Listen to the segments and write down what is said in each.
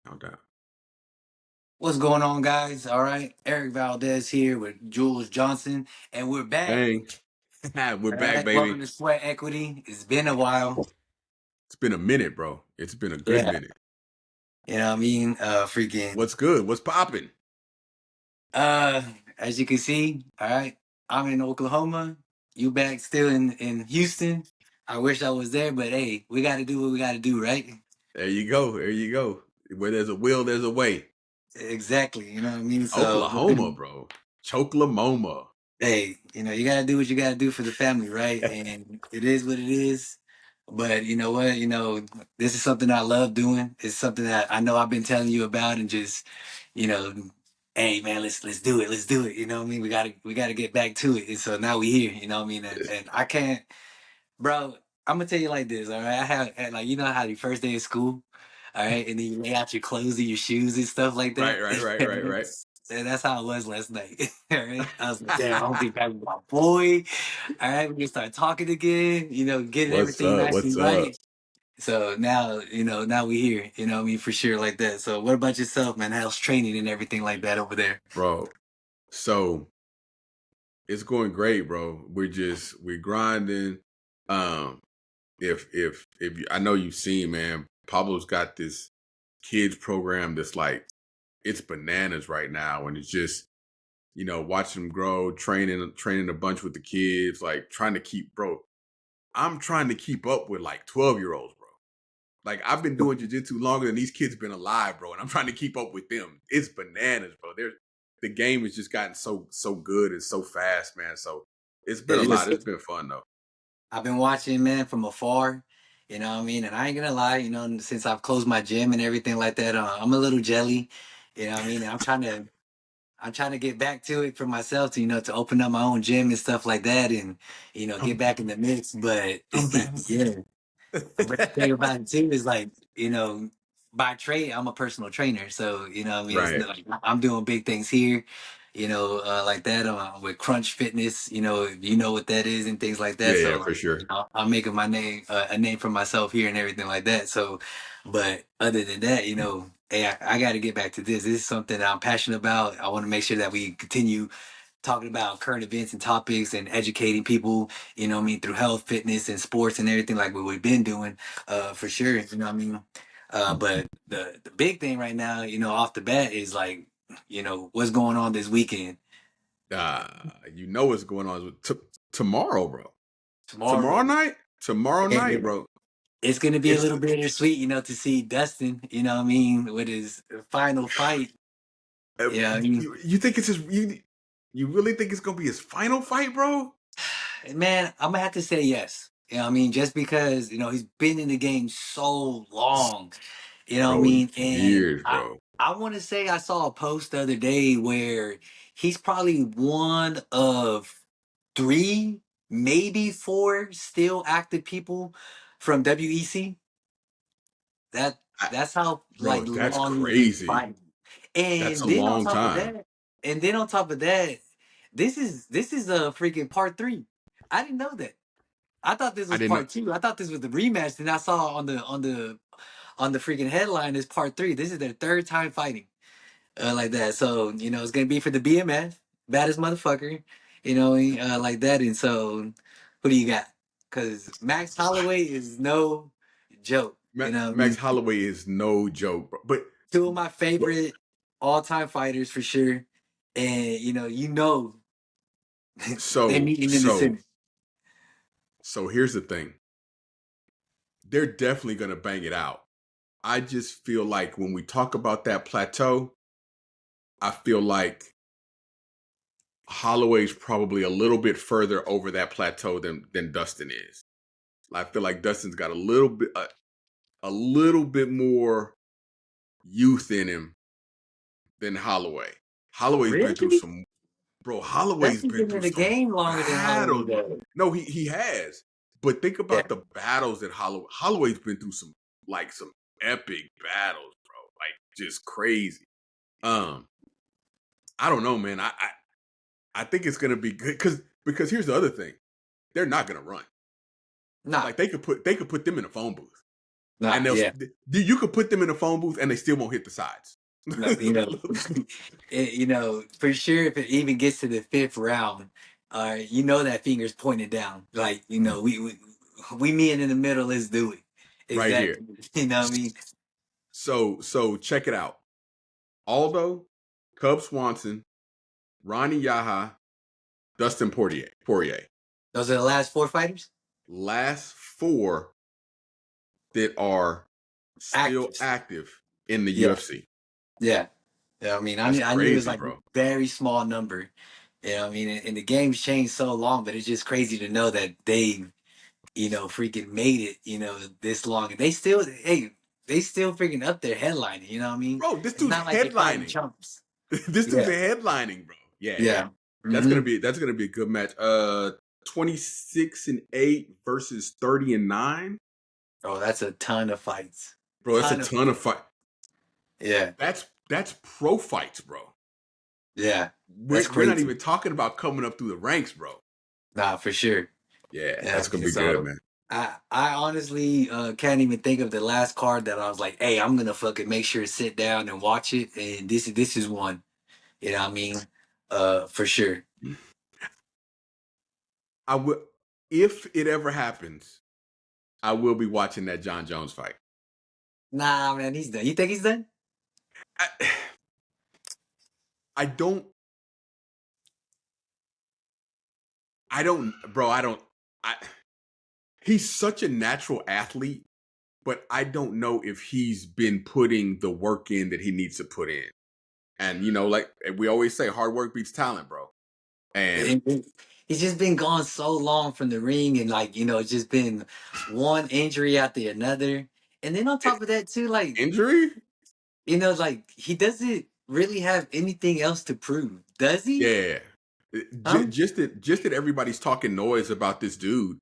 No doubt. What's going on, guys? All right, Eric Valdez here with Jules Johnson, and we're back. Dang. We're All back, right, welcome baby. to Sweat Equity. It's been a while. It's been a minute, bro. It's been a good Yeah, minute. you know what I mean. Freaking. What's good? What's popping? Uh, as you can see, all right, I'm in Oklahoma. You back still in Houston. I wish I was there, but hey, we got to do what we got to do, right? There you go. There you go. Where there's a will, there's a way. Exactly. You know what I mean. So we've Oklahoma, been. bro. Chokelamoma. Hey, you gotta do what you gotta do for the family, right? And it is what it is. But you know what? This is something I love doing. It's something that I know I've been telling you about, and just, you know, hey man, let's do it. Let's do it. You know what I mean? We gotta get back to it. And so now we here, you know what I mean? And I can't, bro, I'm gonna tell you like this, all right? I had like, you know how your first day of school, all right, and then you lay out your clothes and your shoes and stuff like Right, that. right, right, right, right. And that's how it was last night. All right. I was like, damn, I don't think that's my boy. All right, we can start talking again, getting What's everything up? nicely What's up? right. So now, now we here, you know what I mean, for sure like that. So what about yourself, man? How's training and everything like that over there? Bro. So it's going great, bro. We're grinding. Um, if you, I know you've seen, man, Pablo's got this kids program that's like it's bananas right now, and it's just watching them grow, training a bunch with the kids, like trying to keep, bro. I'm trying to keep up with like 12-year-olds, bro. Like I've been doing jujitsu longer than these kids been alive, bro, and I'm trying to keep up with them. It's bananas, bro. The game has just gotten so good and so fast, man. So it's been a It lot. is. It's been fun though. I've been watching, man, from afar. You know what I mean? And I ain't gonna lie, since I've closed my gym and everything like that, I'm a little jelly. You know what I mean? And I'm trying to get back to it for myself to, to open up my own gym and stuff like that and, get I'm back in the mix. But I'm back. yeah. But the thing about it too is like, by trade, I'm a personal trainer. So, you know what I mean? It's Right. not like I'm doing big things here, like that with Crunch Fitness, you know what that is and things like Yeah, that. So yeah, like, for sure. I'm making my name, a name for myself here and everything like that. So, but other than that, hey, I got to get back to this. This is something that I'm passionate about. I want to make sure that we continue talking about current events and topics and educating people, through health, fitness, and sports and everything like what we've been doing, for sure. You know what I mean? But the big thing right now, off the bat is like, what's going on this weekend? Uh, you know what's going on with tomorrow, bro. Tomorrow Tomorrow. night. Tomorrow night, And bro. it's gonna be a It's little bittersweet, to see Dustin, with his final fight. Yeah, I mean, you think it's his you really think it's gonna be his final fight, bro? man, I'm gonna have to say yes. You know what I mean? Just because, he's been in the game so long. You know what I Bro, mean? And years, I bro. I want to say I saw a post the other day where he's probably one of three, maybe four still active people from WEC. That I, that's how like bro, that's long he's been crazy. fighting. That's And a then on long top of time. that, this is a freaking part three. I didn't know that. I thought this I was didn't know. part two. I thought this was the rematch. Then I saw on the freaking headline is part three. This is their third time fighting, like that. So it's gonna be for the BMF, baddest motherfucker, like that. And so, who do you got? Because Max Holloway is no joke. You know what I Max mean? Holloway is no joke, bro. But Two of my what? favorite all time fighters for sure. And they So meeting in the so center. so here's the thing. They're definitely gonna bang it out. I just feel like when we talk about that plateau, I feel like Holloway's probably a little bit further over that plateau than Dustin is. I feel like Dustin's got a little bit more youth in him than Holloway. Holloway's been through Really? some bro. Holloway's Dustin's been been in through the some game longer than Holloway battles. does. No, he has. But think Yeah. about the battles that Holloway's been through some epic battles, bro. Like just crazy. Um, I don't know, man. I think it's gonna be good because here's the other thing. They're not gonna run. Nah. Like they could put them in a phone booth. Nah, and yeah. you could put them in a phone booth and they still won't hit the sides. No, for sure, if it even gets to the fifth round, you know that finger's pointed down. Like, we meet in the middle. Let's do it. Right here. Exactly. You know what I mean? So check it out. Aldo, Cub Swanson, Ronnie Yaha, Dustin Poirier. Those are the last four fighters. Last four that are still Active. active in the Yeah, UFC. yeah. Yeah, I mean, That's I knew it was crazy, like a bro. very small number. You know what I mean? And the game's changed so long, but it's just crazy to know that they, freaking made it, this long. And they still freaking up their headlining, you know what I mean? Bro, this It's dude's not like they fighting headlining. chumps. This dude's Yeah, headlining, bro. Yeah, yeah. yeah. That's Hmm. gonna be a good match. 26-8 versus 30-9. Oh, that's a ton of fights. Bro, that's a Ton of ton of fight. Yeah, That's pro fights, bro. yeah. That's We're not crazy. even talking about coming up through the ranks, bro. Nah, for sure. Yeah, Yeah. that's gonna be good, So man. I honestly can't even think of the last card that I was like, hey, I'm gonna fucking make sure to sit down and watch it. And this is one. You know what I mean? For sure. I will, if it ever happens, I will be watching that John Jones fight. Nah, man, he's done. You think he's done? I, I don't, bro. I. He's such a natural athlete, but I don't know if he's been putting the work in that he needs to put in. And like we always say, hard work beats talent, bro. And He's just been gone so long from the ring, and like it's just been one injury after another. And then on top of that, too, like injury, like he doesn't really have anything else to prove, does he? yeah. Huh? Just that everybody's talking noise about this dude,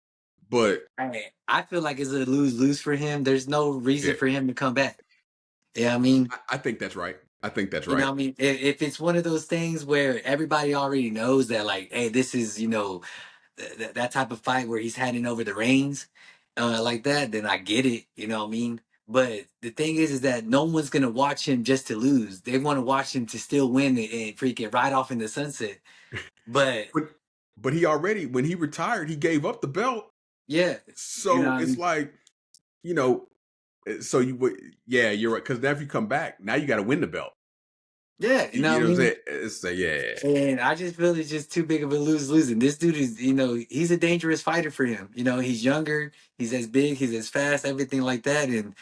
but I feel like it's a lose-lose for him. There's no reason yeah, for him to come back. Yeah, I mean, I think that's right. I think that's you know, right. what I mean, if it's one of those things where everybody already knows that, like, hey, this is that type of fight where he's handing over the reins, like that, then I get it. You know what I mean? But the thing is that no one's gonna watch him just to lose. They want to watch him to still win and freaking ride off in the sunset. But But he already, when he retired, he gave up the belt. yeah, you know, So what I it's mean? like, you know, so you would, yeah, you're right. Because now if you come back, now you got to win the belt. Yeah, you know You what I know what I'm mean? saying? It's yeah. And I just feel it's just too big of a losing. This dude is, he's a dangerous fighter for him. He's younger, he's as big, he's as fast, everything like that. And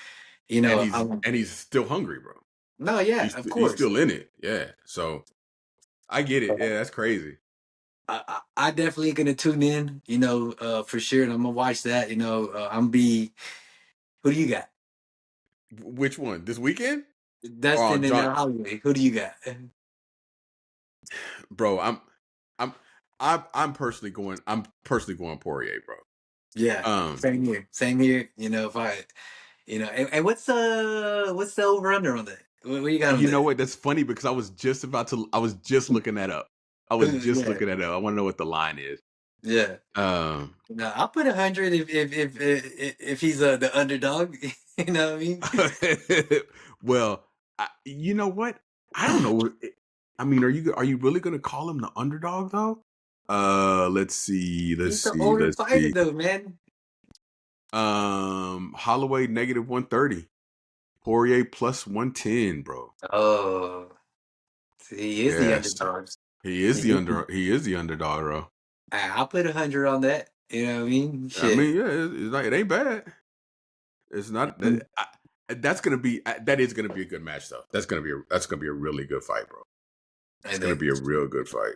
And he's I'm still hungry, bro. no, yeah, of He's course. still in it. Yeah. So I get it. Yeah, that's crazy. I definitely gonna tune in, for sure, and I'm gonna watch that. I'm be. Who do you got? Which one? This weekend? Or Dustin and John? Holloway. Who do you got? Bro, I'm I'm personally going. Poirier, bro. Yeah, Um, same here. Same here. If and what's the over under on that? What you got on you know that? what? That's funny because I was just about to. I was just looking that up. I was just Yeah, looking that up. I want to know what the line is. yeah. Um, No, I'll put 100 if he's the underdog. You know what I mean? well, you know what? I don't know. I mean, are you really going to call him the underdog though? Let's see. He's the older fighter, though, man. Holloway -130, Poirier +110, bro. Oh, see, he is the Yes, underdog. he is the underdog, bro. I'll put 100 on that. You know what I mean? I Shit. mean, yeah, it's not, it ain't bad. It's not Mm. that. That's gonna be that is gonna be a good match though. That's gonna be a really good fight, bro. It's And gonna then be a real good fight.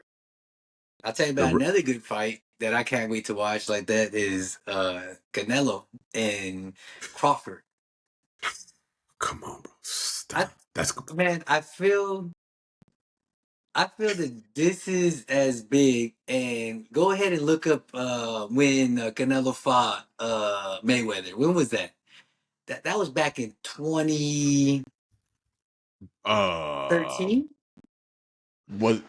I'll tell you A about re- another good fight that I can't wait to watch like that is Canelo and Crawford. Come on, bro. I Stop. That's Man, I feel that this is as big, and go ahead and look up when Canelo fought Mayweather. When was that? That was back in 2013. uh was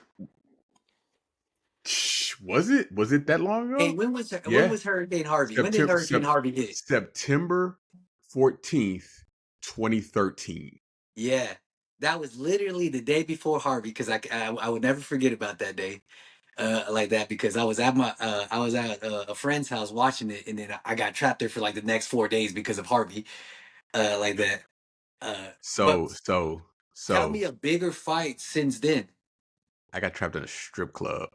was it that long Hey, ago? when was Yeah. Hurricane Harvey? When did Hurricane Harvey hit? September 14th, 2013. Yeah, that was literally the day before Harvey because I would never forget about that day. Like that because I was at a friend's house watching it and then I got trapped there for like the next 4 days because of Harvey. Like that. But So so tell so me a bigger fight since then. I got trapped in a strip club.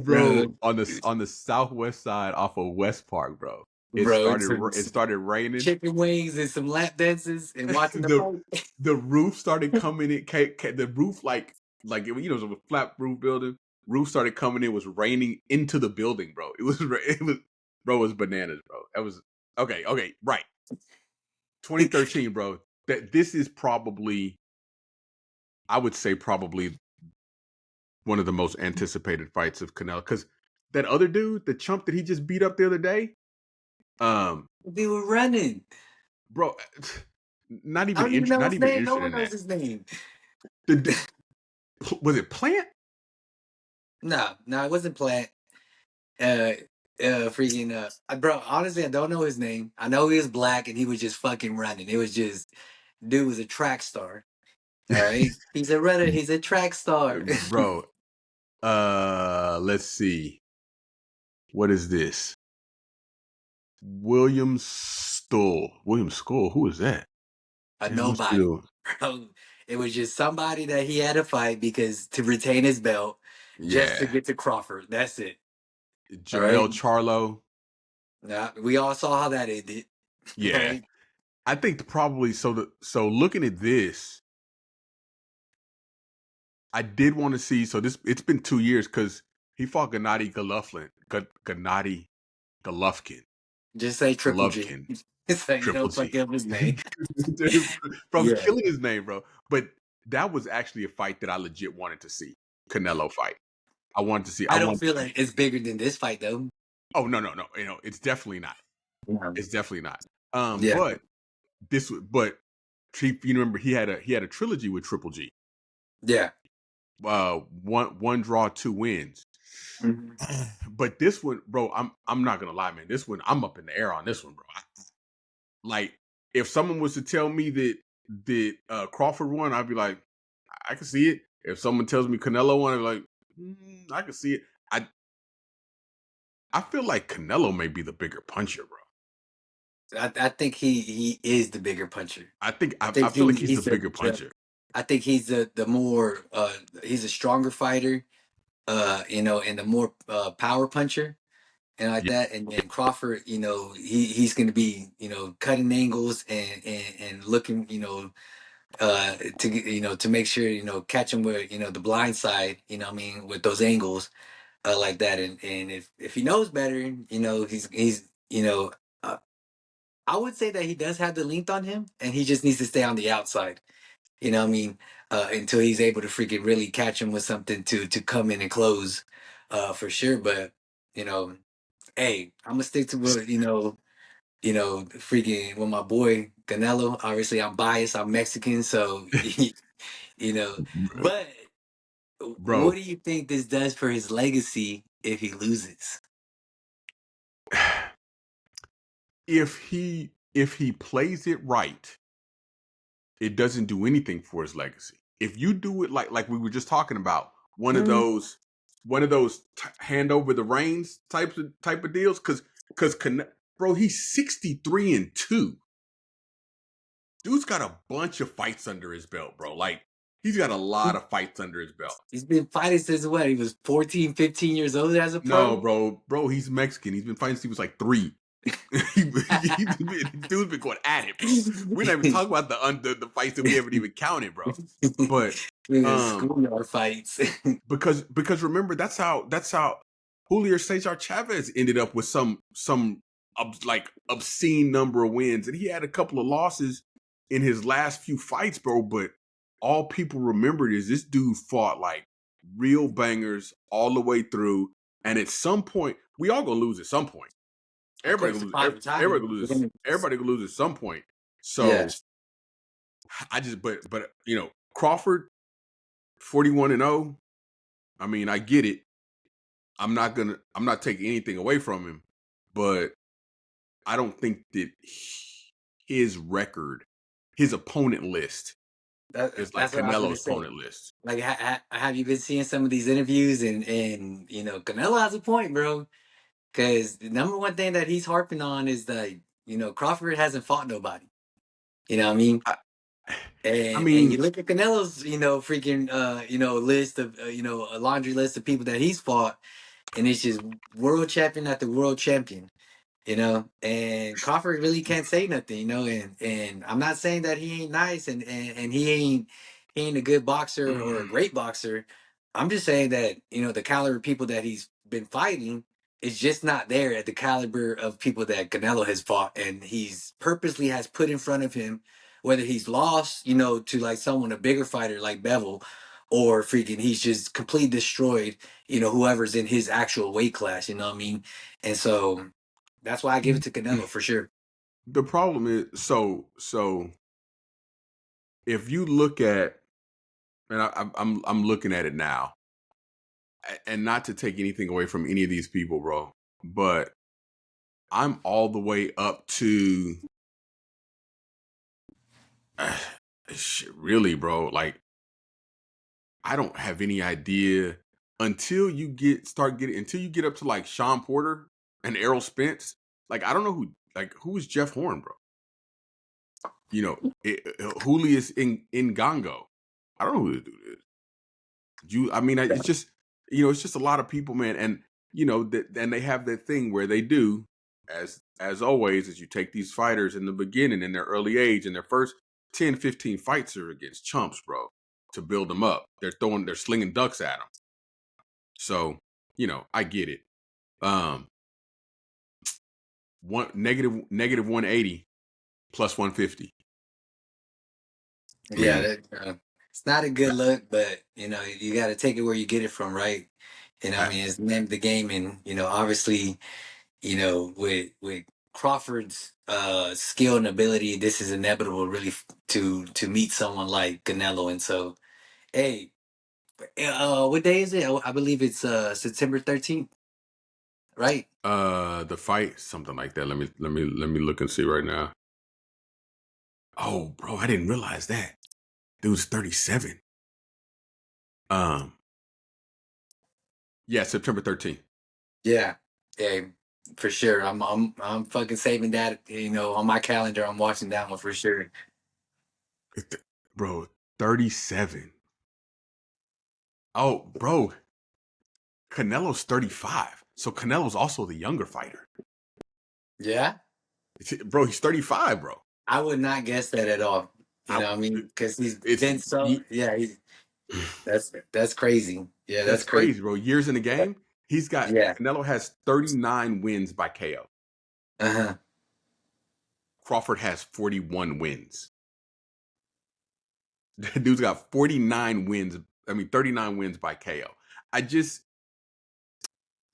Bro, Bro, on the southwest side off of West Park, bro. some It started raining. chicken wings and some lap dances and watching the the fight. the roof started coming in. The roof like it was a flat roof building. Roof started coming in. Was raining into the building, bro. It was bro. It was bananas, bro. That was okay. Okay, right. 2013, bro. That this is probably I would say probably one of the most anticipated fights of Canelo because that other dude, the chump that he just beat up the other day, um, They were running. bro, I don't even know not his even name. No interested one in knows that. his name. The was it Plant? No, it wasn't Platt. Uh, freaking bro. Honestly, I don't know his name. I know he was black and he was just fucking running. It was just dude was a track star. All right, he's a runner. He's a track star. Bro, let's see. What is this? William Stull. William Skull. Who is that? A It must be nobody. Bro, it was just somebody that he had to fight because to retain his belt, just to yeah. get to Crawford. That's it. All right. Joel Charlo. Now we all saw how that ended. Yeah. Right. I think probably so looking at this, I did want to see. So this it's been 2 years because he fought Gennady Golovkin, Just say Triple G. Golovkin, So you Triple don't fuck G. up his name. Bro, Yeah. killing his name, bro. But that was actually a fight that I legit wanted to see. Canelo fight. I wanted to see. I I don't want. feel like it's bigger than this fight though. Oh no, no, no. You know, it's definitely not. Yeah. It's definitely not. Yeah. But but Chief, you remember he had a trilogy with Triple G. Yeah. One draw, two wins. Mhm. But this one, bro, I'm not gonna lie, man. This one, I'm up in the air on this one, bro. Like, if someone was to tell me that Crawford won, I'd be like, I can see it. If someone tells me Canelo won, I'd be like, I can see it. I feel like Canelo may be the bigger puncher, bro. I think he is the bigger puncher. I I think feel like he's the he's bigger puncher. I think he's the more he's a stronger fighter, and the more power puncher and like Yeah. that. And then Crawford, he's going to be, cutting angles and looking, to make sure, catch him with, the blind side, what I mean, with those angles like that. And if he knows better, he's, uh, I would say that he does have the length on him and he just needs to stay on the outside. You know what I mean? Until he's able to freaking really catch him with something to come in and close, for sure. But you know, hey, I'm gonna stick to what freaking with my boy Canelo. Obviously, I'm biased. I'm Mexican, so you know. But what Bro, do you think this does for his legacy if he loses? if he plays it right, it doesn't do anything for his legacy. If you do it like we were just talking about, Mm. one of those hand over the reins type of deals, because bro, he's 63-2. Dude's got a bunch of fights under his belt, bro. Like he's got a lot of fights under his belt. He's been fighting since what? He was 14, 15 years old as a No, pro. bro, he's Mexican. He's been fighting since he was like 3. Dude's been going at it, bro. We're not even talking about the fights that we haven't even counted, bro. But um, Schoolyard fights. because remember that's how Julio Cesar Chavez ended up with some like obscene number of wins, and he had a couple of losses in his last few fights, bro. But all people remembered is this dude fought like real bangers all the way through, and at some point, we all gonna lose at some point. Of course, the father Everybody time. gonna lose. Everybody gonna lose at some point. Yeah. So I just, but Crawford 41-0. I mean, I get it. I'm not taking anything away from him. but I don't think that his record, his opponent list, is like That's what I was gonna Canelo's say. opponent list. Like, have you been seeing some of these interviews? And Canelo has a point, bro. Because the number one thing that he's harping on is that Crawford hasn't fought nobody. You know what I mean? I, I And you mean, look at Canelo's freaking list of a laundry list of people that he's fought, and it's just world champion after world champion. And Crawford really can't say nothing, and I'm not saying that he ain't nice, and he ain't a good boxer or a great boxer. I'm just saying that the caliber of people that he's been fighting is just not there at the caliber of people that Canelo has fought, and he's purposely has put in front of him, whether he's lost to like someone a bigger fighter like Bevel, or freaking he's just completely destroyed whoever's in his actual weight class. You know what I mean? And so that's why I give it to Canelo for sure. the problem is so if you look at, and I'm looking at it now, and not to take anything away from any of these people, bro, but I'm all the way up to shit, really, bro. Like, I don't have any idea until you until you get up to like Sean Porter and Errol Spence. Like, I don't know who is Jeff Horn, bro. Julius in Gongo. I don't know who this dude is. I mean, it's just it's just a lot of people, man, and and they have that thing where they do, as always, is you take these fighters in the beginning in their early age, and their first 10, 15 fights are against chumps, bro, to build them up. They're slinging ducks at them. So I get it. Um, one negative 180 plus 150. I Yeah, mean, it's not a good look, but you got to take it where you get it from, right? I I, mean, it's the name of the game, and obviously, with Crawford's skill and ability, this is inevitable, really, to meet someone like Canelo. And so, hey, what day is it? I believe it's September 13th, right? the fight, something like that. Let me look and see right now. Oh, bro, I didn't realize that. Dude's 37. Um, yeah, September 13th. Yeah, yeah, for sure. I'm fucking saving that, on my calendar. I'm watching that one for sure. Bro, 37. Oh, bro, Canelo's 35. So Canelo's also the younger fighter. Yeah, Bro, he's 35, bro. I would not guess that at all. You I, know what I mean? Because he's it's been so, he, yeah, that's crazy. Yeah, that's that's crazy. crazy, bro. Years in the game, Yeah. Canelo has 39 wins by KO. Uh-huh. Crawford has 41 wins. Dude's got 49 wins. I mean, 39 wins by KO. I just,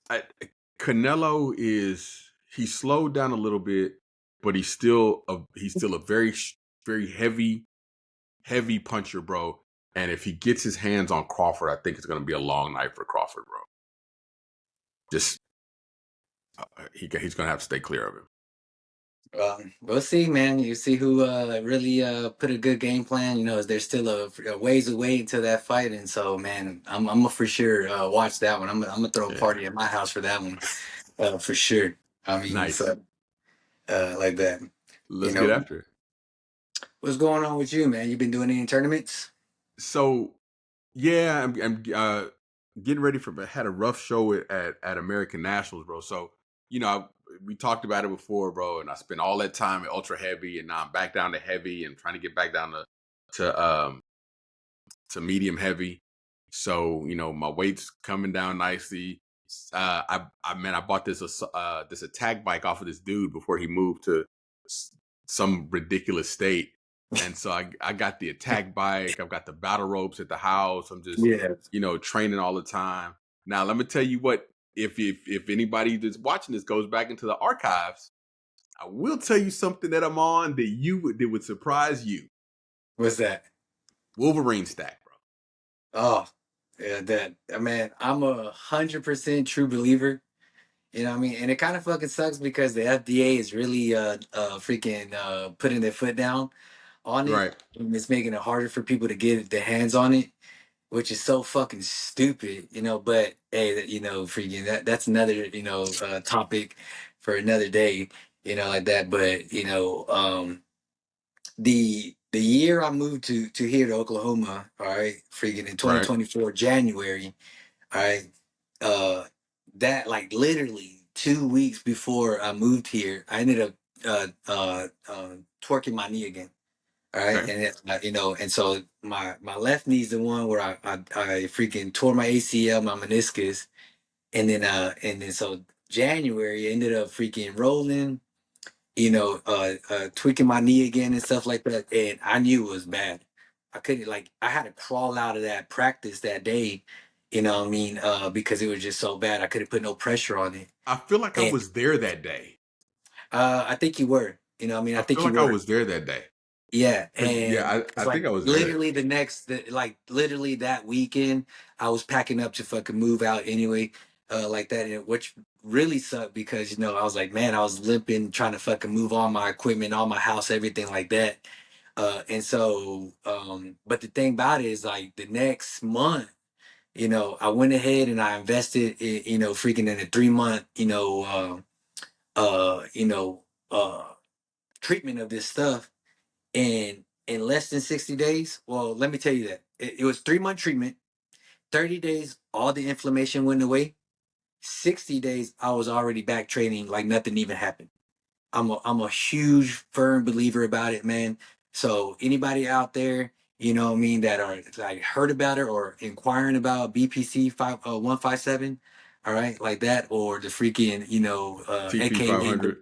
I, Canelo he slowed down a little bit, but he's still a very heavy puncher, bro. And if he gets his hands on Crawford, I think it's going to be a long night for Crawford, bro. Just he's going to have to stay clear of him. We'll see, man. You see who really put a good game plan. There's still a ways away until that fight, and so, man, I'm gonna for sure watch that one. I'm gonna throw a Yeah, party at my house for that one, for sure. I mean, nice. so like that. You Let's get know, after it. what's going on with you, man? You been doing any tournaments? So yeah, I'm getting ready for. I had a rough show at American Nationals, bro. So we talked about it before, bro. And I spent all that time at ultra heavy, and now I'm back down to heavy, and trying to get back down to medium heavy. So my weight's coming down nicely. I bought this attack bike off of this dude before he moved to some ridiculous state. And so I got the attack bike. I've got the battle ropes at the house. I'm just, Yeah. training all the time. Now, let me tell you what, if anybody that's watching this goes back into the archives, I will tell you something that I'm on that would surprise you. What's that? Wolverine stack, bro. Oh, yeah, that. I mean, I'm 100% true believer. You know what I mean? And it kind of fucking sucks because the FDA is really freaking putting their foot down on it. Right. And it's making it harder for people to get their hands on it, which is so fucking stupid, you know. But hey, you know, freaking that's another, you know, topic for another day, you know, like that. But you know, the year I moved to here to Oklahoma, all right, freaking in Right. 2024 January, all right, uh, that like literally 2 weeks before I moved here, I ended up twerking my knee again. All right, Okay. and you know, and so my left knee's the one where I freaking tore my ACL, my meniscus, and then so January ended up freaking rolling, you know, tweaking my knee again and stuff like that, and I knew it was bad. I couldn't like I had to crawl out of that practice that day, you know what I mean, because it was just so bad. I couldn't put no pressure on it, I feel like I and was there that day. I think you were, you know what I mean, I I think feel you like I were. was there that day. Yeah, Cause yeah, and I it's think like I was there. literally like literally that weekend, I was packing up to fucking move out anyway, like that, and which really sucked because you know I was like, man, I was limping, trying to fucking move all my equipment, all my house, everything like that, and so, but the thing about it is like the next month, you know, I went ahead and I invested, you know, freaking in a 3 month, you know, treatment of this stuff and in less than 60 days, well, let me tell you that it was 3 month treatment, 30 days, all the inflammation went away. 60 days, I was already back training like nothing even happened. I'm a huge firm believer about it, man. So anybody out there, you know what I mean, that are like heard about it or inquiring about BPC 157, all right, like that, or the freaking, you know, TP AKA 500.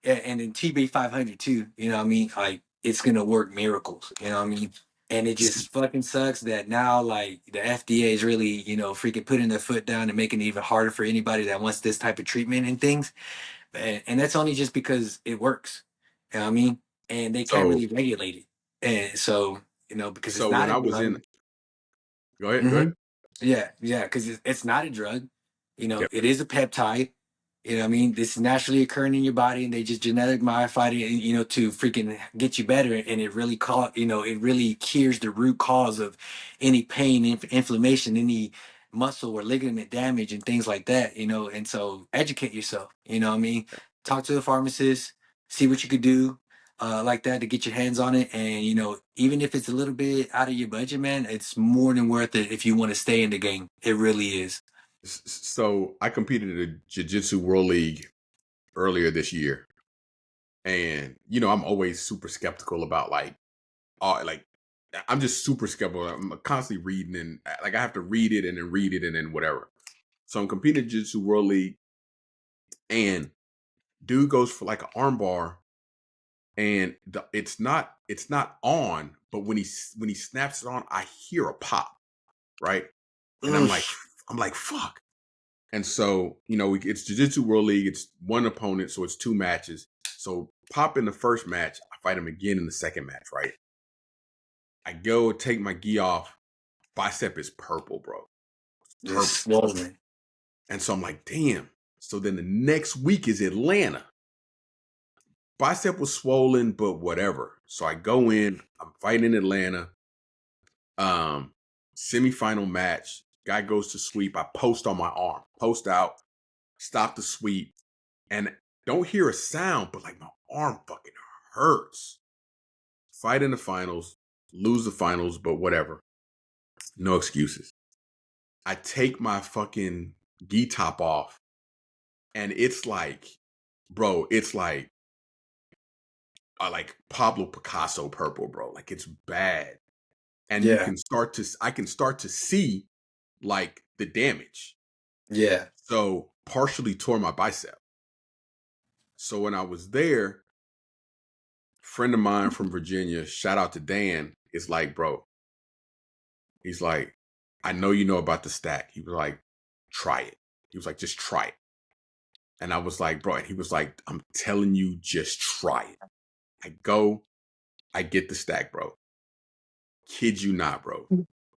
and then TB 500 too. You know what I mean? Like it's gonna work miracles. You know what I mean? And it just fucking sucks that now like the FDA is really you know freaking putting their foot down and making it even harder for anybody that wants this type of treatment and things. And that's only just because it works. You know what I mean? And they can't So really regulate it. And so you know because it's so not when a I was drug. in, go ahead, go Hmm. ahead. Yeah, yeah, because it's not a drug. You know, Yep. it is a peptide. You know what I mean? This is naturally occurring in your body, and they just genetic modified it, you know, to freaking get you better. And it really you know, it really cures the root cause of any pain, inflammation, any muscle or ligament damage, and things like that. You know, and so educate yourself. You know what I mean? Talk to a pharmacist, see what you could do, like that to get your hands on it. And you know, even if it's a little bit out of your budget, man, it's more than worth it if you want to stay in the game. It really is. So I competed in the Jiu-Jitsu World League earlier this year, and you know I'm always super skeptical about like I'm just super skeptical. I'm constantly reading and like I have to read it and then read it and then whatever. So I'm competing in Jiu-Jitsu World League, and dude goes for like an armbar, and it's not on, but when he snaps it on, I hear a pop, right? And Oof. I'm like fuck. And so, you know, it's Jiu-Jitsu World League. It's one opponent, so it's two matches. So pop in the first match, I fight him again in the second match, right? I go take my gi off. Bicep is purple, bro. Just Purple. swollen. And so I'm like, damn. So then the next week is Atlanta. Bicep was swollen, but whatever. So I go in, I'm fighting in Atlanta. Um, Semifinal match. Guy goes to sweep. I post on my arm. Post out, stop the sweep. And don't hear a sound, but like my arm fucking hurts. Fight in the finals, lose the finals, but whatever. No excuses. I take my fucking gi top off, and it's like, bro, it's like Pablo Picasso purple, bro. Like it's bad, and Yeah. I can start to see like the damage. Yeah. So partially tore my bicep. So when I was there, friend of mine from Virginia, shout out to Dan, is like, bro, he's like, I know you know about the stack. He was like, try it. He was like, just try it. And I was like, bro, and he was like, I'm telling you, just try it. I go, I get the stack, bro. Kid you not, bro.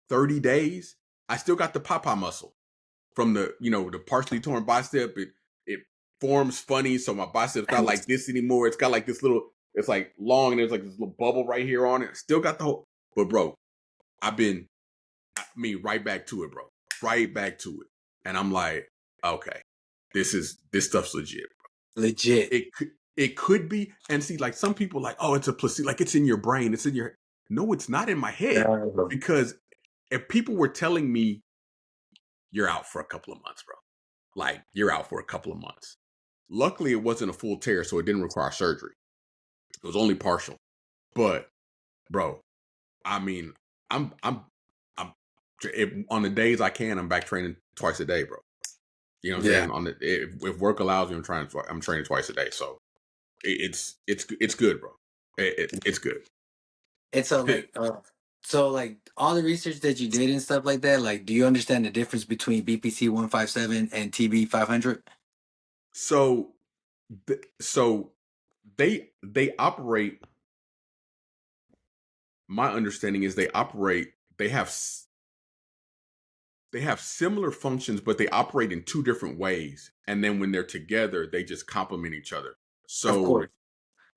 30 days, I still got the papa muscle from the, you know, the partially torn bicep. It forms funny, so my biceps not like this anymore. It's got like this little, it's like long, and there's like this little bubble right here on it. Still got the whole, but bro, I've been, I mean, right back to it, bro. Right back to it. And I'm like, okay, this stuff's legit. Legit. It could be. And see, like some people like, oh, it's a placebo, like it's in your brain, it's in your, no, it's not in my head. No. Because if people were telling me you're out for a couple of months, bro, like you're out for a couple of months. Luckily, it wasn't a full tear, so it didn't require surgery. It was only partial. But, bro, I mean, I'm if, on the days I can, I'm back training twice a day, bro. You know what I'm Yeah. saying? On the, if work allows me, I'm training twice a day. So it's good, bro. It's good. And so like all the research that you did and stuff like that, like, do you understand the difference between BPC 157 and TB 500? So, so they operate. My understanding is they operate. They have similar functions, but they operate in two different ways. And then when they're together, they just complement each other. Of So, course.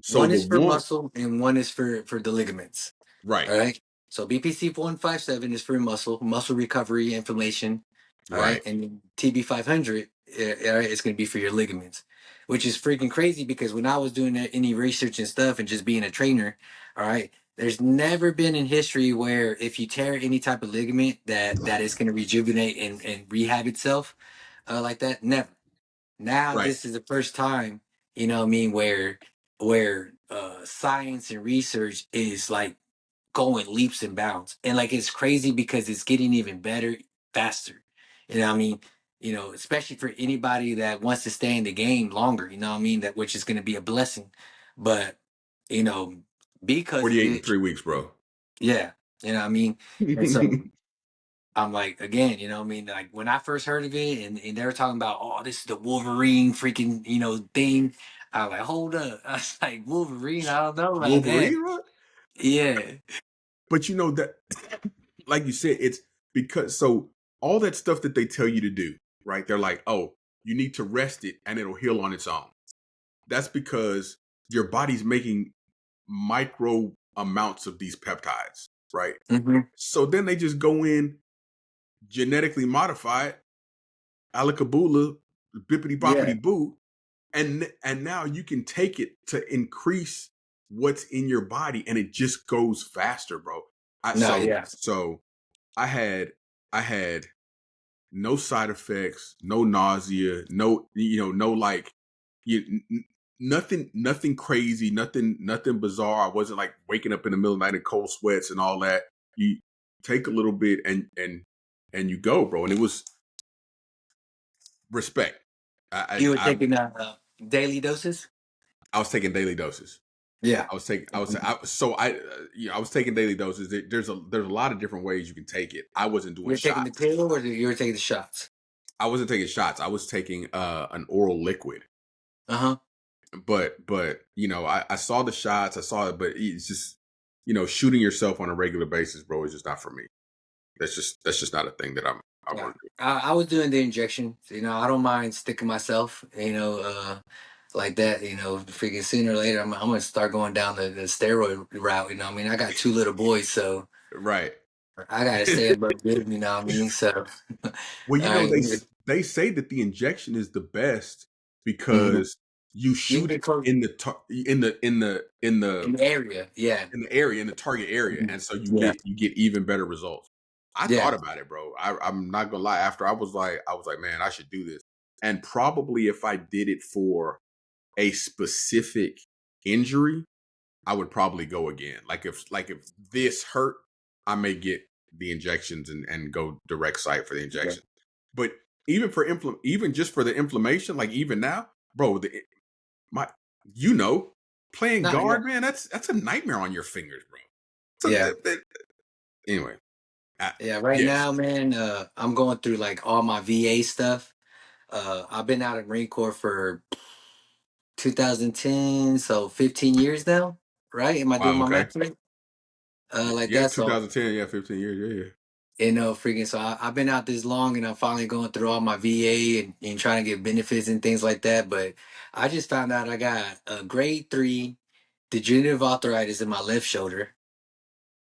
so One the is for one, muscle and one is for the ligaments. right, All right. So BPC 157 is for muscle recovery, inflammation. All right. right, And then TB 500, all right, it's going to be for your ligaments, which is freaking crazy because when I was doing any research and stuff and just being a trainer, all right, there's never been in history where if you tear any type of ligament that it's going to rejuvenate and rehab itself like that. Never. Now right. this is the first time, you know what I mean, where science and research is like going leaps and bounds. And like it's crazy because it's getting even better faster. You know what I mean? You know, especially for anybody that wants to stay in the game longer, you know what I mean? That which is gonna be a blessing. But, you know, because of 48 in it, 3 weeks, bro. yeah, you know what I mean? And so I'm like, again, you know what I mean? Like when I first heard of it and they were talking about, oh, this is the Wolverine freaking, thing. I was like, hold up. I was like, Wolverine, I don't know about that. Wolverine, bro. Yeah. But you know that, like you said, it's because so all that stuff that they tell you to do, right? They're like, oh, you need to rest it and it'll heal on its own. That's because your body's making micro amounts of these peptides, right? Hmm. So then they just go in, genetically modify it, alakabula, bippity Yeah. boppity boo, and now you can take it to increase what's in your body, and it just goes faster, bro. I No, so yeah. so I had no side effects, no nausea, no no like nothing crazy, nothing bizarre. I wasn't like waking up in the middle of the night in cold sweats and all that. You take a little bit and you go, bro. And it was respect. I You were I I, taking daily doses? I was taking daily doses. Yeah. I was taking. I was. Mhm. I was taking daily doses. There's a lot of different ways you can take it. I wasn't You doing were taking the shots. pill or you were taking the shots? I wasn't taking shots. I was taking an oral liquid. Uh-huh. But I saw the shots. I saw it, but it's just shooting yourself on a regular basis, bro, is just not for me. That's just not a thing that I Yeah. want to do. I was doing the injection. I don't mind sticking myself, like that, freaking sooner or later I'm gonna start going down the steroid route, I mean, I got two little boys, so Right. I gotta stay above them, you know what I mean? So Well, I they say that the injection is the best mhm. because you You can shoot get it close in the in the area. Yeah. in the target area, Mhm. and so Yeah. you get even better results. I Yeah. thought about it, bro. I'm not gonna lie. After I was like, man, I should do this. And probably if I did it for a specific injury, I would probably go again. Like if this hurt, I may get the injections and go direct site for the Yeah. injection. But even just for the inflammation, like even now, bro, my you know, playing No, yeah. guard, man, that's a nightmare on your fingers, bro. So Yeah. anyway, Yeah. Right yes. now, man, I'm going through like all my VA stuff. I've been out of Marine Corps for 2010, so 15 years now, right? Am I doing Wow. my Okay. math right? Like Yeah. that. So 2010. Yeah. 15 years. Yeah. Yeah. freaking. So I've been out this long, and I'm finally going through all my VA and trying to get benefits and things like that. But I just found out I got a grade 3 degenerative arthritis in my left shoulder,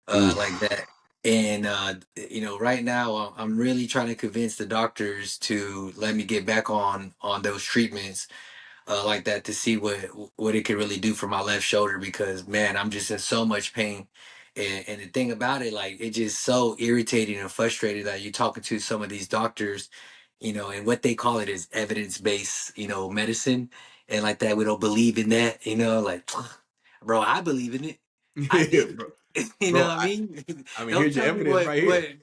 like Oof. that. And right now I'm really trying to convince the doctors to let me get back on those treatments, like that, to see what it could really do for my left shoulder, because man, I'm just in so much pain. And the thing about it, like, it just so irritating and frustrating that you're talking to some of these doctors, and what they call it is evidence-based, medicine, and like that, we don't believe in that, like, bro, I believe in it. I Yeah, did bro. it. You know Bro, what I mean? I mean, Don't here's your tell me evidence what right what here.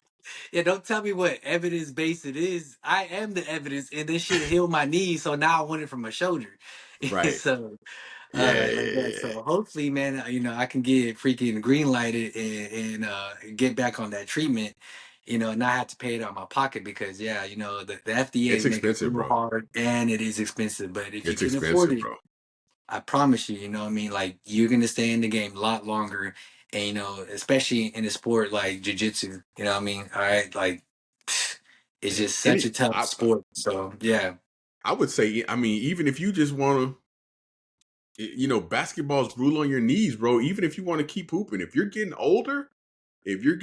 yeah, don't tell me what evidence based it is. I am the evidence, and this shit healed my knee, so now I want it from my shoulder. Right. So, like that. Yeah. So hopefully, man, I can get freaking green lighted and get back on that treatment, and not have to pay it out of my pocket, because yeah, the FDA It's is making it expensive, real bro. hard and it is expensive. But if you It's can afford expensive, it, bro. I promise you, what I mean, like, you're gonna stay in the game a lot longer, and especially in a sport like jujitsu. You know what I mean? All right, like, it's just such Any a tough sport. So yeah, I would say, I mean, even if you just want to, basketball's rule on your knees, bro. Even if you want to keep hooping, if you're getting older, you're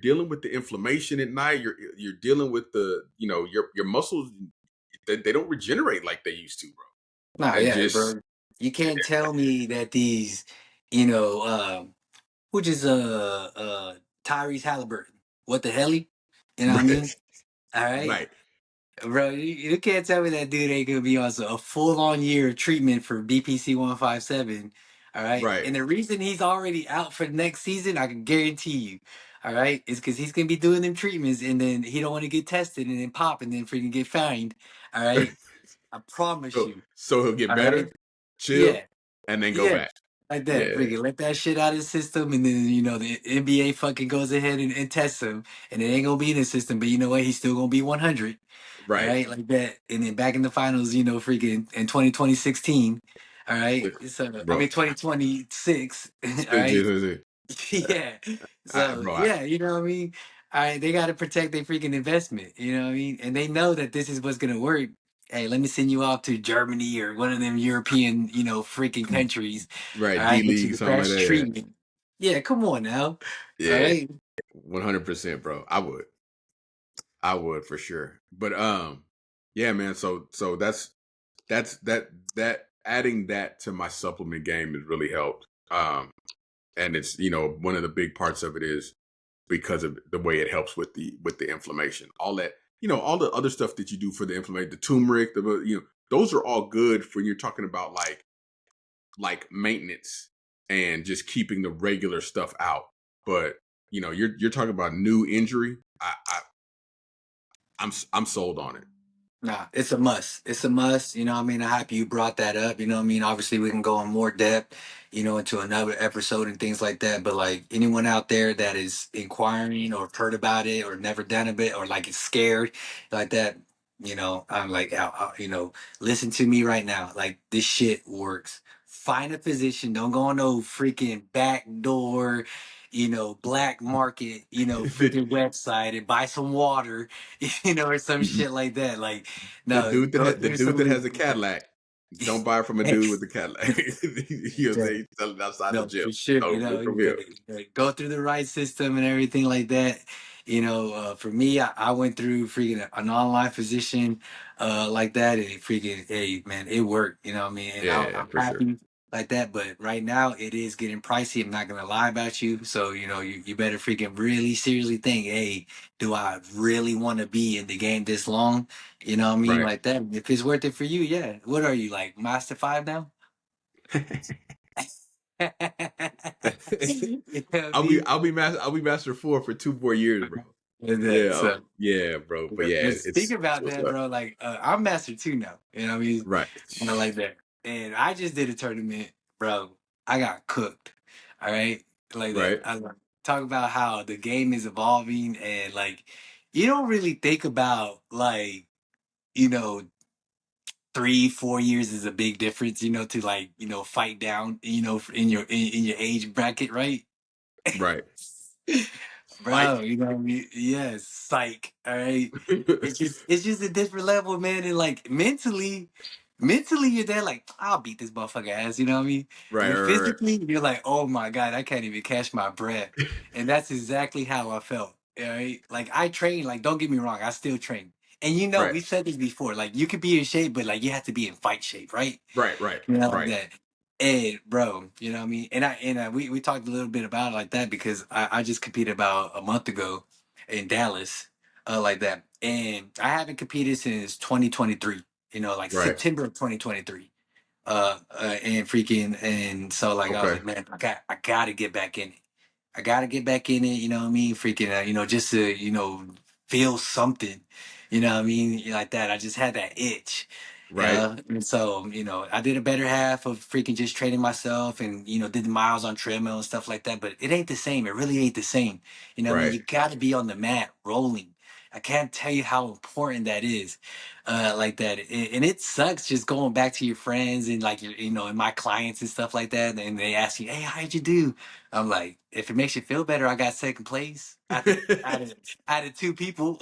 dealing with the inflammation at night. You're dealing with your muscles. They don't regenerate like they used to, bro. no, And yeah, just bro. You can't tell me that these, you know, which is Tyrese Halliburton. What the hell? You know what I mean? All right. right, Bro, you can't tell me that dude ain't gonna be on a full on year of treatment for BPC 157. All right. right. And the reason he's already out for the next season, I can guarantee you, all right, is because he's gonna be doing them treatments, and then he don't want to get tested and then pop and then freaking get fined. All right. I promise so you. so he'll get All right. better, chill, Yeah. and then go Yeah. back. Like that. Yeah, Freaking let that shit out of the system, and then the NBA fucking goes ahead and tests him, and it ain't gonna be in the system, but you know what? He's still gonna be 100. All right. right, like that. And then back in the finals, freaking in 2016. All right. So I Bro, mean 2026. All right. I, Yeah. So bro, yeah, you know what I mean? All right, they gotta protect their freaking investment, you know what I mean? And they know that this is what's gonna work. Hey, let me send you off to Germany or one of them European, freaking countries. All right. D right, get you League, the something like best that. treatment. Yeah, come on now. All Yeah, right. 100%, bro. I would for sure. But yeah, man. So that adding that to my supplement game has really helped. And it's one of the big parts of it is because of the way it helps with the inflammation. All the other stuff that you do for the inflammation, the turmeric, those are all good for you're talking about like maintenance and just keeping the regular stuff out. But you're talking about new injury. I'm sold on it. Nah, it's a must. It's a must. You know what I mean? I'm happy you brought that up. You know what I mean? Obviously, we can go in more depth, into another episode and things like that. But like anyone out there that is inquiring or heard about it or never done a bit or like is scared like that, I'm like, listen to me right now. Like, this shit works. Find a physician. Don't go on no freaking back door, black market, the, freaking website and buy some water, or some shit like that. Like, the no, dude that go the through dude some that of has a Cadillac, don't buy it from a dude with a Cadillac. the He's selling outside the No, gym. for sure. No, get from him. Go through the right system and everything like that. For me, I went through freaking an online physician, like that, and it freaking, hey, man, it worked. You know what I mean? And Yeah, I'm for sure. happy like that. But right now, it is getting pricey. I'm not gonna lie about you. So you better freaking really seriously think, hey, do I really want to be in the game this long? You know what I mean? Right. Like that. If it's worth it for you, yeah. What are you, like, Master 5 now? You know what I I'll be mean? I'll be master I'll be master 4 for 2 more years, bro. And that, Yeah, so, yeah, bro. But yeah. yeah, But speak it's about what's that, up. bro. Like, I'm Master 2 now. You know what I mean? Right. And I like that. And I just did a tournament, bro. I got cooked. All right, like that. Right. I like, talk about how the game is evolving, and like, you don't really think about, like, you know 3 4 years is a big difference, to, like, fight down, in your age bracket, right? Right. Bro, you know what I mean? Yes, psych. All right. It's just a different level, man. And like mentally you're there like, I'll beat this motherfucker ass, you know what I mean? Right, But right, physically, you're like, oh my God, I can't even catch my breath. And that's exactly how I felt. All right. Like I train, like, don't get me wrong, I still train. And you know, right, we said this before, like you could be in shape, but like you have to be in fight shape, right? right, right, You know, like right, that. And bro, you know what I mean? We talked a little bit about it like that because I just competed about a month ago in Dallas, like that. And I haven't competed since 2023, you know, like right. September of 2023. And freaking and so like I was Okay. like, man, I gotta get back in it. I gotta get back in it, you know what I mean? Freaking you know, just to, you know, feel something. You know what I mean? Like that. I just had that itch. Right, Yeah. And so, you know, I did a better half of freaking just training myself and, you know, did the miles on treadmill and stuff like that. But it ain't the same. It really ain't the same. You know what I mean? right, You gotta be on the mat rolling. I can't tell you how important that is like that. And it sucks just going back to your friends and like your, you know, and my clients and stuff like that. And they ask you, hey, how'd you do? I'm like, if it makes you feel better, I got second place out of two people.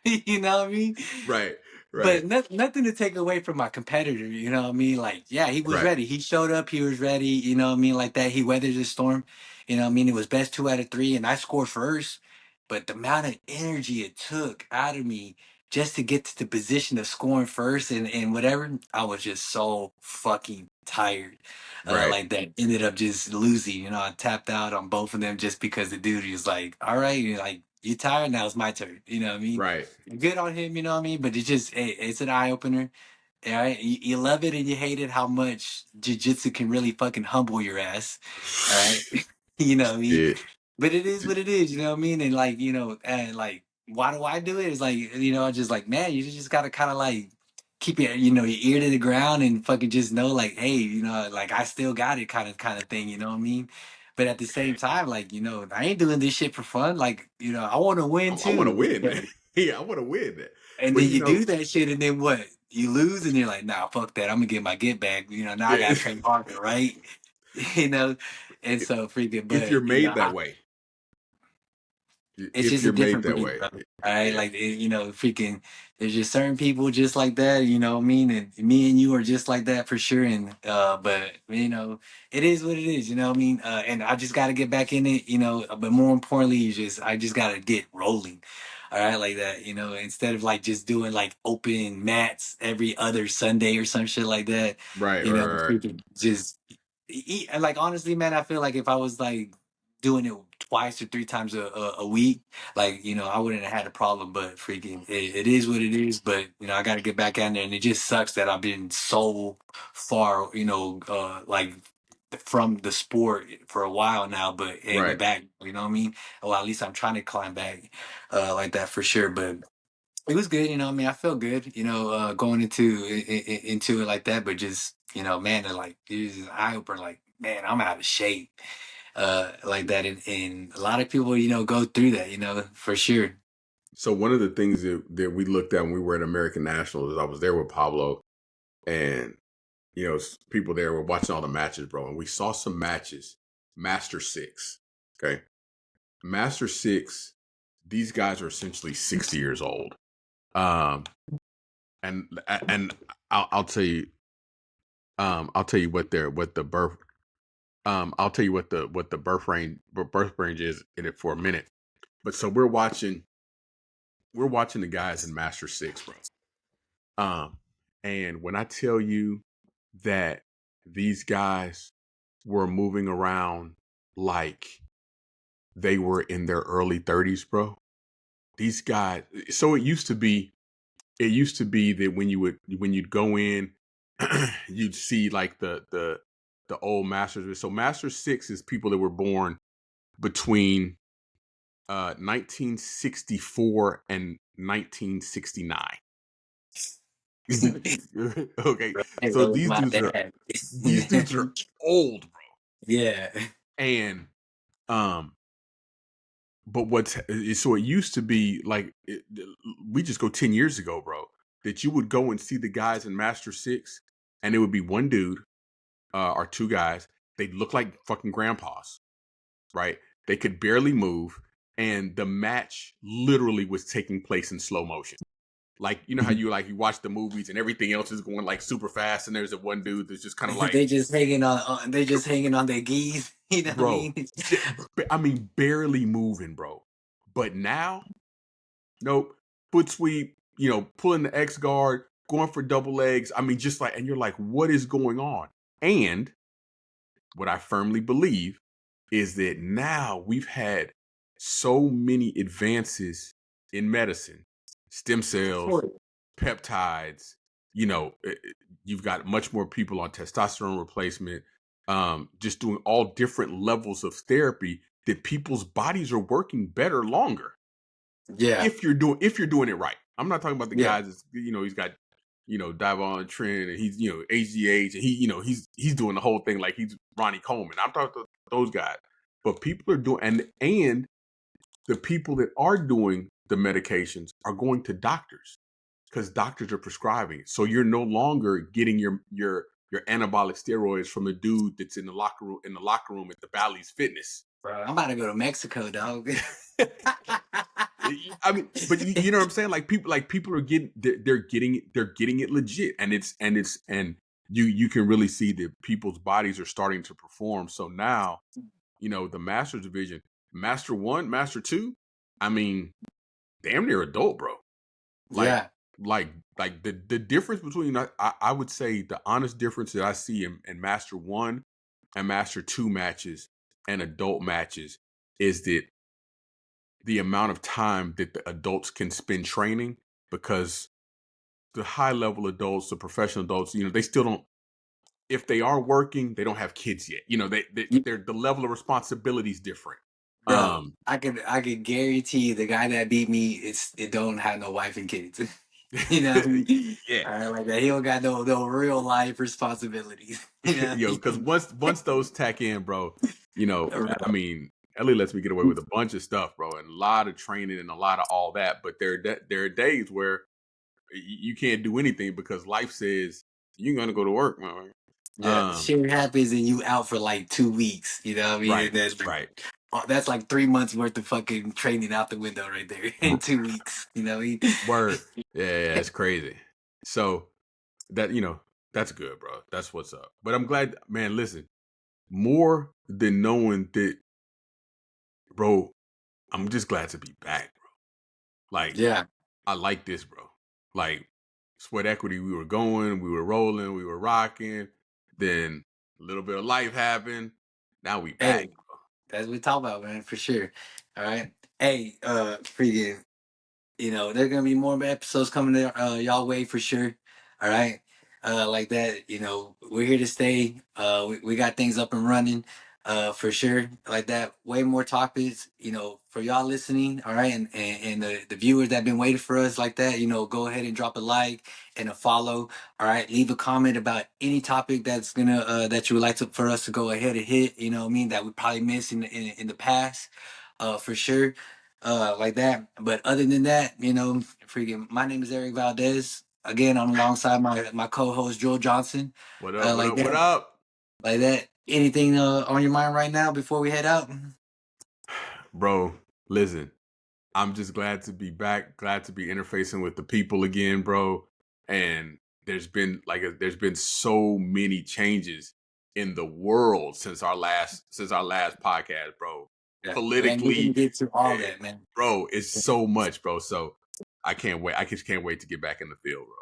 You know what I mean? right, right, But nothing to take away from my competitor, you know what I mean? Like, yeah, he was right, ready. He showed up, he was ready, you know what I mean? Like that. He weathered the storm. You know what I mean? It was best two out of three, and I scored first. But the amount of energy it took out of me just to get to the position of scoring first and whatever, I was just so fucking tired. right, Like that ended up just losing. You know, I tapped out on both of them just because the dude was like, all right, you're like, you tired? Now it's my turn. You know what I mean? right. Good on him, you know what I mean? But it's an eye opener. All right, you love it and you hate it how much jujitsu can really fucking humble your ass. All right, you know what I mean? Shit. But it is what it is, you know what I mean? And like, you know, and like, why do I do it? It's like, you know, I just like, man, you just gotta kind of like keep your, you know, your ear to the ground and fucking just know, like, hey, you know, like I still got it, kind of thing, you know what I mean? But at the same time, like, you know, I ain't doing this shit for fun. Like, you know, I want to win I want to too. win, man. Yeah, I want to win that. And But then you you know, do that shit, and then what? You lose, and you're like, nah, fuck that. I'm gonna get my get back. You know, now I yeah, gotta train harder, right? You know, and so freaking, if you're but you know, made that way, it's if just a you're made different that breed, way, bro. All right, yeah, like you know, freaking. There's just certain people just like that, you know what I mean? And me and you are just like that for sure. And but you know, it is what it is, you know what I mean? And I just got to get back in it, you know. But more importantly, I just got to get rolling. All right, like that, you know. Instead of like just doing like open mats every other Sunday or some shit like that, right, you know, right, right, freaking just eat. And like honestly, man, I feel like if I was like doing it twice or three times a week, like you know, I wouldn't have had a problem. But freaking, it is what it is. But you know, I got to get back in there, and it just sucks that I've been so far, you know, like from the sport for a while now, but ain't right. went back. You know what I mean? Well, at least I'm trying to climb back, like that for sure. But it was good, you know. What I mean, I felt good, you know, going into it like that. But just you know, man, like it was an eye opener. Like, man, I'm out of shape, like that, and a lot of people, you know, go through that, you know, for sure. So one of the things that we looked at when we were at American Nationals is I was there with Pablo, and you know, people there were watching all the matches, bro, and we saw some matches. Master Six, okay, Master Six. These guys are essentially 60 years old. Um, and I'll tell you, I'll tell you what the birth, I'll tell you what the birth range is in it for a minute. But so we're watching the guys in Master Six, bro. Um, and when I tell you that these guys were moving around like they were in their early 30s, bro. These guys, so it used to be that when you'd go in, you'd see like the old masters. So Master Six is people that were born between 1964 and 1969. Okay, Hey, so that was my dad. these dudes are old, bro. Yeah. And um, but so it used to be like we just go 10 years ago, bro. That you would go and see the guys in Master Six, and it would be one dude or two guys. They look like fucking grandpas, right? They could barely move. and the match literally was taking place in slow motion. Like, you know how you watch the movies and everything else is going like super fast, and there's a one dude that's just kind of like, They just hanging they just hanging on their geese. You know what I bro, mean? I mean, barely moving, bro. But now, nope, foot sweep, pulling the X guard, going for double legs. I mean, just like, and you're like, what is going on? And what I firmly believe is that now we've had so many advances in medicine, stem cells, peptides, you've got much more people on testosterone replacement, just doing all different levels of therapy, that people's bodies are working better longer. Yeah, If you're doing it right. I'm not talking about the yeah, guys that's, he's got, Davon Trent, and he's, HGH, and he's doing the whole thing like he's Ronnie Coleman. I'm talking about those guys. But people are doing, and the people that are doing the medications are going to doctors, because doctors are prescribing it. So you're no longer getting your anabolic steroids from a dude that's in the locker room at the Bally's Fitness. bro. I'm about to go to Mexico, dog. I mean, but you know what I'm saying? Like people are they're getting it legit, and you can really see that people's bodies are starting to perform. So now, the Masters division, Master 1, Master 2, I mean, damn near adult, bro. Like Yeah, like the difference between, I would say the honest difference that I see in Master 1 and Master 2 matches and adult matches is that the amount of time that the adults can spend training, because the high level adults, the professional adults, they still don't, if they are working, they don't have kids yet. They're, the level of responsibility is different. bro. I could guarantee you the guy that beat me, it don't have no wife and kids. You know what I mean? Yeah. All right, like that. He don't got no real life responsibilities. You know what I Because mean? once those tack in, bro, I Bro. mean, Ellie lets me get away with a bunch of stuff, bro, and a lot of training and a lot of all that. But there are days where you can't do anything because life says you're gonna go to work, man. Yeah, shit happens and you out for like 2 weeks. You know what I mean? Right, And right. that's like 3 months worth of fucking training out the window right there in 2 weeks. You know what I mean? Word. Yeah, it's crazy. So that, that's good, bro. That's what's up. But I'm glad, man, listen, more than knowing that, bro, I'm just glad to be back, bro. Like, Yeah. I like this, bro. Like, Sweat Equity, we were going, we were rolling, we were rocking. Then a little bit of life happened. Now we back. Hey, that's what we talk about, man, for sure. All right. Hey, freaking, there are gonna be more episodes coming there, y'all way for sure. All right. Like that, we're here to stay. We got things up and running, for sure. Like that, way more topics, for y'all listening. All right, and the viewers that been waiting for us like that, go ahead and drop a like and a follow. All right, leave a comment about any topic that you would like for us to go ahead and hit. You know what I mean, that we probably missed in the past, for sure, like that. But other than that, freaking, my name is Eric Valdez. Again, I'm alongside my co-host Joel Johnson. What up? What Like up? What that, up? like that. Anything on your mind right now before we head out? Bro, listen, I'm just glad to be back, glad to be interfacing with the people again, bro. And there's been so many changes in the world since our last podcast, bro. Yeah, and we're gonna Politically, get to all eh, that, man. bro, it's so much, bro. So I can't wait. I just can't wait to get back in the field, bro.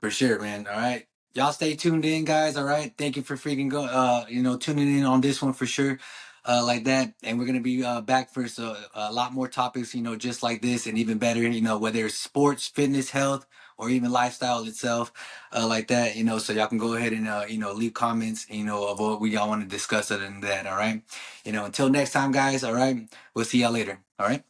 For sure, man. All right. Y'all stay tuned in, guys. All right. Thank you for freaking tuning in on this one for sure. Like that. And we're gonna be back for a lot more topics, just like this and even better, whether it's sports, fitness, health, or even lifestyle itself, like that, so y'all can go ahead and leave comments, of what we all want to discuss other than that. All right. Until next time, guys, all right. We'll see y'all later. All right.